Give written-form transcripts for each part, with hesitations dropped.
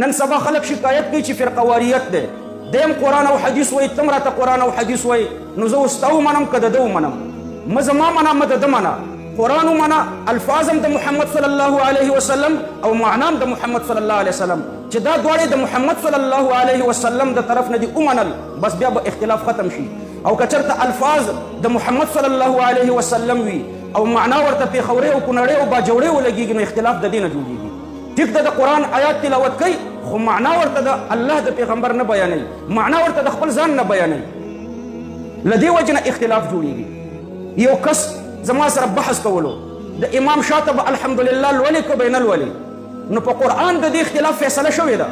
نن سبا خلق شکایت کوي چې فرقواریت ده دیم قرآن او حدیث وای تم راته قرآن او حدیث وای نو زه استو منم که د ده ومنم مزما منه مه د ده منه قرآن ومنه الفاظم د محمد صلی الله علیه وسلم او معنام د محمد صلی الله علیه وسلم چې دا دواړې د محمد صلی الله علیه وسلم د طرف نه دي ومنل بس بیا به اختلاف ختم شي او که چېرته الفاظ د محمد صلی الله علیه وسلم وي او معنا ورته پېښورۍ او کونړۍ او باجوړۍ ولګېږي نو اختلاف د دې نه جوړېږي ټیک ده د قرآن آیات تلاوت کوي خو معنا ورته د الله د پیغمبر نه بیانوي معنا ورته د خپل ځان نه بیانوي له دې وجې نه اختلاف جوړېږي یو کس زما سره بحث کولو د امام شاته به الحمدلله لولې که به نه لولې نو په قرآن د دې اختلاف فیصله شوې ده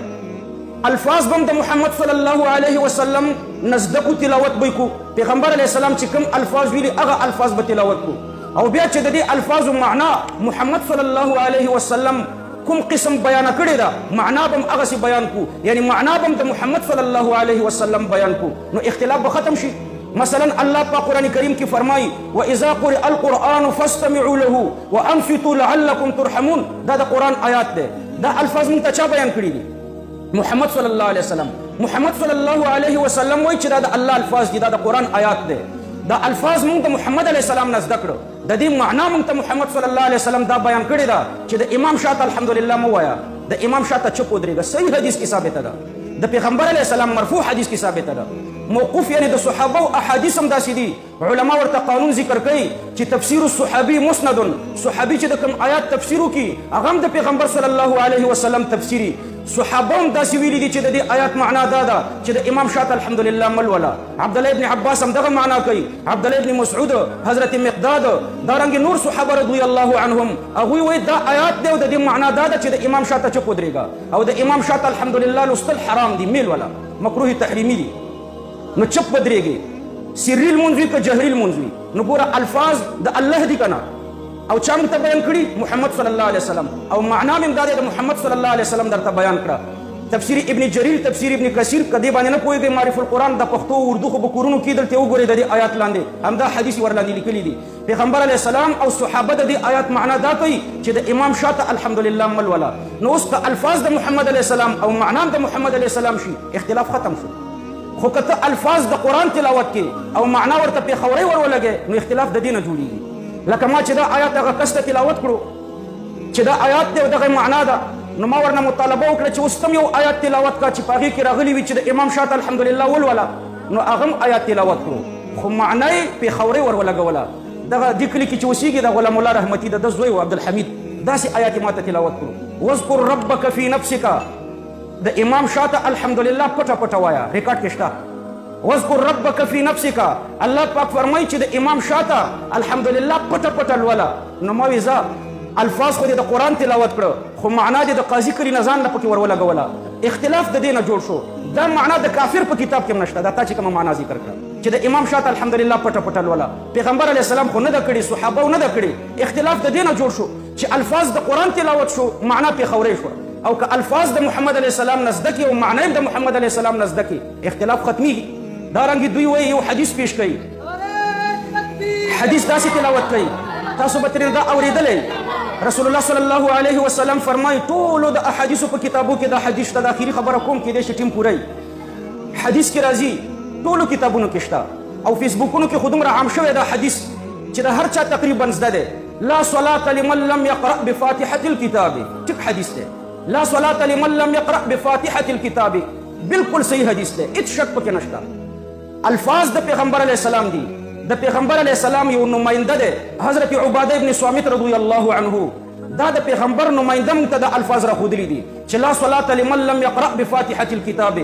الفاظ به هم د محمد صلی الله علیه وسلم نه زده کو تلاوت به یې کو پیغمبر علیه السلام چې کوم الفاظ ویلي هغه الفاظ به تلاوت کو او بیا چې د دې الفاظو معنا محمد صلی الله علیه وسلم کوم قسم بیان کړی دا معنا به هم هغسې بیان کو یعنی معنا به هم د محمد صلی الله علیه وسلم بیان کو نو اختلاف به ختم شي مثلا الله په قرآن کریم کې فرمایي واذا قرئ القرآن فاستمعوا له وانصتوا لعلكم ترحمون دا د قرآن آیات دی دا الفاظ موږ ته چا بیان کړي دي محمد صلی الله علیه وسلم محمد صلی الله علیه وسلم وایي چې دا د الله الفاظ دي دا د قرآن آیات دی دا الفاظ موږ د محمد علیه السلام نه زده کړو د دې معنا موږ ته محمد صلی الله علیه وسلم دا بیان کړې ده چې د امام شاته الحمدلله مه وایه د امام شاته چپ ودرېږه صحیح حدیث کې ثابته ده د پیغمبر علیه السلام مرفوع حدیث کې ثابته ده موقوف یعنی د صحابه او احادیث هم داسې دي علما ورته قانون ذکر کوي چې تفسیر الصحابي مسند صحابي چې د کوم آیات تفسیر وکړي هغه هم د پیغمبر صلی الله علیه وسلم تفسیري صحابه هم داسې ویلي دي چې د دې آیات معنا دا ده چې د امام شاته الحمدلله ملوله عبدالله ابن عباس هم دغه معنا کوي عبدالله ابن مسعود حضرت مقداد دارنګې نور صحابه رضی الله عنهم هغوی وایي دا آیات دی او د دې معنا دا ده چې د امام شاته چپ ودرېږه او د امام شاته الحمدلله لوستل حرام دي میل ولا مکروه تحریمي دي نو چپ ودرېږي سري لمونځ وي که جهري لمونځ وي نو ګوره الفاظ د الله دي که نه او چا موږ ته بیان کړي محمد صلی الله علیه وسلم او معنا مې هم دا دی د محمد صلی الله علیه وسلم درته بیان کړه تفسیر ابن جریر تفسیر ابن کثیر که دې باندې نه پوهېږئ معرف القرآن د پښتو اردو خو په کورونو کې دلته وګورئ د دې آیات لاندې همدا حدیث ورلاندې لیکلي دي پیغمبر علیه السلام او صحابه د دې آیات معنا دا کوي چې د امام شاته الحمدلله ملوله نو اوس که الفاظ د محمد علیه السلام او معنا د محمد علیه السلام شي اختلاف ختم شو خو که ته الفاظ د قرآن تلاوت کې او معنا ورته پېښورۍ ور ولګې نو اختلاف د دې نه جوړېږي لکه ما چې دا آیات هغه کس ته تلاوت کړو چې دا آیات دی او دغه معنا ده نو ما ورنه مطالبه وکړه چې اوس تم یو آیات تلاوت کا چې په هغې کې راغلي وي چې د امام شاته الحمدلله ولوله نو هغه هم آیات تلاوت کړو خو معنا یې پېښورۍ ور ولګوله دغه دې کلي کې چې اوسېږي د غلام الله رحمتي د ده زوی و عبدالحمید داسې آیات یې ما ته تلاوت کړو واذکر ربک فی نفسک د امام شاته الحمدلله پټه پټه وایه ریکارډ کې شته واذکر ربک فی نفسک الله پاک فرمایي چې د امام شاته الحمدلله پټه پټه لوله نو ما وی زه الفاظ خو دې د قرآن تلاوت کړه خو معنا دې د قاضي کلي نه ځان نه پکې ور ولګوله اختلاف د دې نه جوړ شو دا معنا د کافر په کتاب کې هم نشته دا تا چې کومه معنا ذکر کړه چې د امام شاته الحمدلله پټه پټه لوله پیغمبر علیه السلام خو نه ده کړې صحابه نه ده کړې اختلاف د دې نه جوړ شو چې الفاظ د قرآن تلاوت شو معنا پېښورۍ شوه او که الفاظ د محمد علیه السلام نه زده کړي او معنا یې د محمد علیه السلام نه زده کړي اختلاف ختمیږي دارنګې دوی وایي یو حدیث پیش کوي حدیث داسې تلاوت کوي تاسو به ترې دا اورېدلی رسول الله صلی الله علیه وسلم فرمایي ټولو د احادیثو په کتابو کې دا حدیث شته د اخري خبره کوم کېدی شي ټیم پوری حدیث کې راځي ټولو کتابونو کې شته او فیسبوکونو کې خو دومره عام شوی دا حدیث چې د هر چا تقریبا زده دی لا صلاة لمن لم يقرأ بفاتحة الكتاب ټیک حدیث دی لا صلاة لمن لم يقرأ بفاتحة الكتاب بالکل صحیح حدیث دی هیڅ شک پکې نشته الفاظ د پیغمبر علیه السلام دي د پیغمبر علیه السلام یو نماینده دی حضرت عباده ابن صامت رضی الله عنه دا د پیغمبر نماینده موږ ته د الفاظ راښودلي دي چې لا صلاة لمن لم يقرأ بفاتحة الكتاب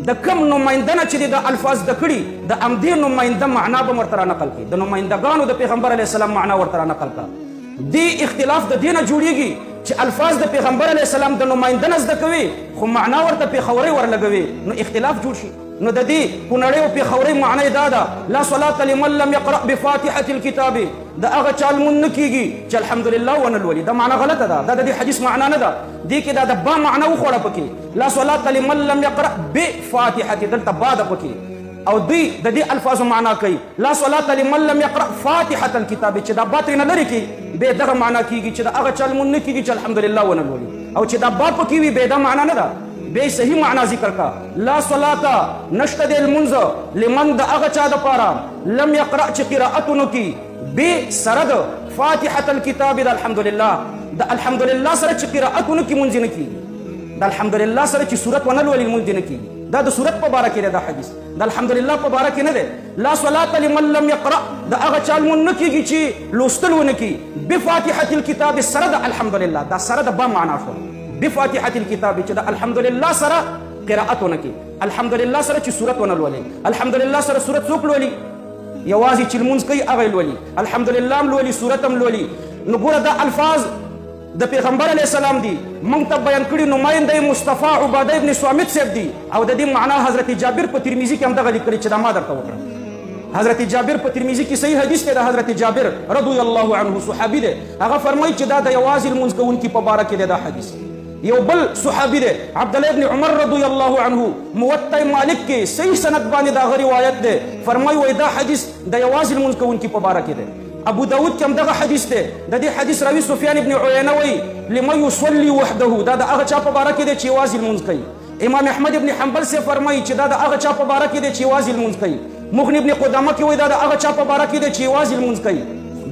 د کوم نماینده نه چې د الفاظ د کړي د همدې نماینده معنا به ورته رانقل کړي د نمایندګانو د پیغمبر علیه السلام معنا ورته رانقل کړه دې اختلاف د دې نه جوړېږي چې الفاظ د پیغمبر علیه السلام د نماینده نه زده کوي خو معنا ورته پېښورۍ ورلګوي نو اختلاف جوړ شي نو د دې کونړۍ او پېښورۍ معنی دا ده لا صلاة لمن لم يقرأ بفاتحة الكتاب د هغه چا لمونځ نه کېږي چې الحمدلله ونه لولي دا معنا غلطه ده دا د دې حدیث معنا نه ده دې کې دا د با معنا وخوړه پکې لا صلاة لمن لم يقرأ بفاتحة دلته با ده پکې او دوی د دې الفاظو معنا کوي لا صلاة لمن لم يقرأ فاتحة الكتاب چې دا با ترې نه لرې کړي بې دغه معنا کېږي چې د هغه چا لمونځ نه کېږي چې الحمدلله ونه لولي او چې دا با پکې وي بې دا معنا نه ده بے صحیح معنا ذکر کا لا صلاة نشت دے المنز لمن دا اغا چا دا پارا لم یقرأ چی قراءتنو کی بے سرد فاتحة الكتاب دا الحمدللہ دا الحمدللہ سر چی قراءتنو کی منزی نکی دا الحمدللہ سر چی سورت ونل ولی منزی نکی دا دا سورت پا بارا کی دا حدیث دا الحمدللہ پا بارا کی ندے لا صلاة لمن لم یقرأ دا اغا چال من نکی گی چی لوستلو نکی بفاتحة الكتاب سرد الحمدللہ دا سرد با معنا شو بفاتحة الكتاب چی دا الحمدللہ سر قراءتو نکی الحمدللہ سر چی سورت ونل ولی الحمدللہ سر سورت سوک لولی یوازی چی المنز کئی اغیل ولی الحمدللہ ملولی سورتم لولی نگورا دا الفاظ دا پیغمبر علیہ السلام دی منتب بیان کری نمائندہ مصطفیٰ عبادہ ابن سوامت سیب دی او دا دی معنی حضرت جابر پا ترمیزی کی ہم دا غلی کری چی دا مادر تاوکرا حضرت جابر پا ترمیزی کی صحیح حدیث تے دا حضرت جابر رضی اللہ عنہ صحابی دے اگا فرمائی چی دا یوازی المنز کا ان کی پا بارکی دے دا حدیث یو بل صحابی دے عبداللہ ابن عمر رضی اللہ عنہ موطع مالک کے صحیح سند بانی دا غری روایت دے فرمائی وی دا حدیث دا یوازی المنز کا ان کی پا بارکی دے ابو داود کم دغه حدیث ده د دې حدیث راوی سفیان ابن عیینه وی لمن یصلی وحده دا د هغه چا په باره کې دی چې یوازې لمونځ کوي امام احمد ابن حنبل سے فرمایي چې دا د هغه چا په باره کې دی چې یوازې لمونځ کوي مغنی ابن قدامه کې وی دا د هغه چا په باره کې دی چې یوازې لمونځ کوي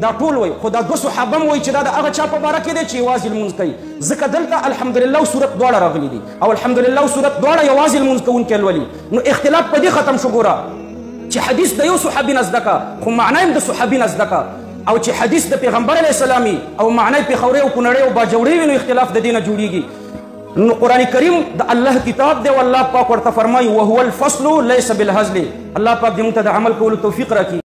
دا ټول وی خو دا دوه صحابه وی چې دا د هغه چا په باره کې دی چې یوازې لمونځ کوي ځکه دلته الحمدلله سورت دواړه راغلي دي او الحمدلله سورت دواړه یوازې لمونځ کوونکي لولي نو اختلاف په دې ختم شو ګوره چې حدیث د یو صحابي نه زده کا خو معنا یې د صحابي نه زده کا او چې حدیث د پیغمبر علیه السلامي او معنی پیښوري او کونړي او باجوړي وي نو اختلاف د دینه جوړیږي نو قرآن کریم د الله کتاب دی والله پاک ورته فرمایي وهو الفصل ليس بالهزل الله پاک دې موږ ته د عمل کولو توفیق راکړي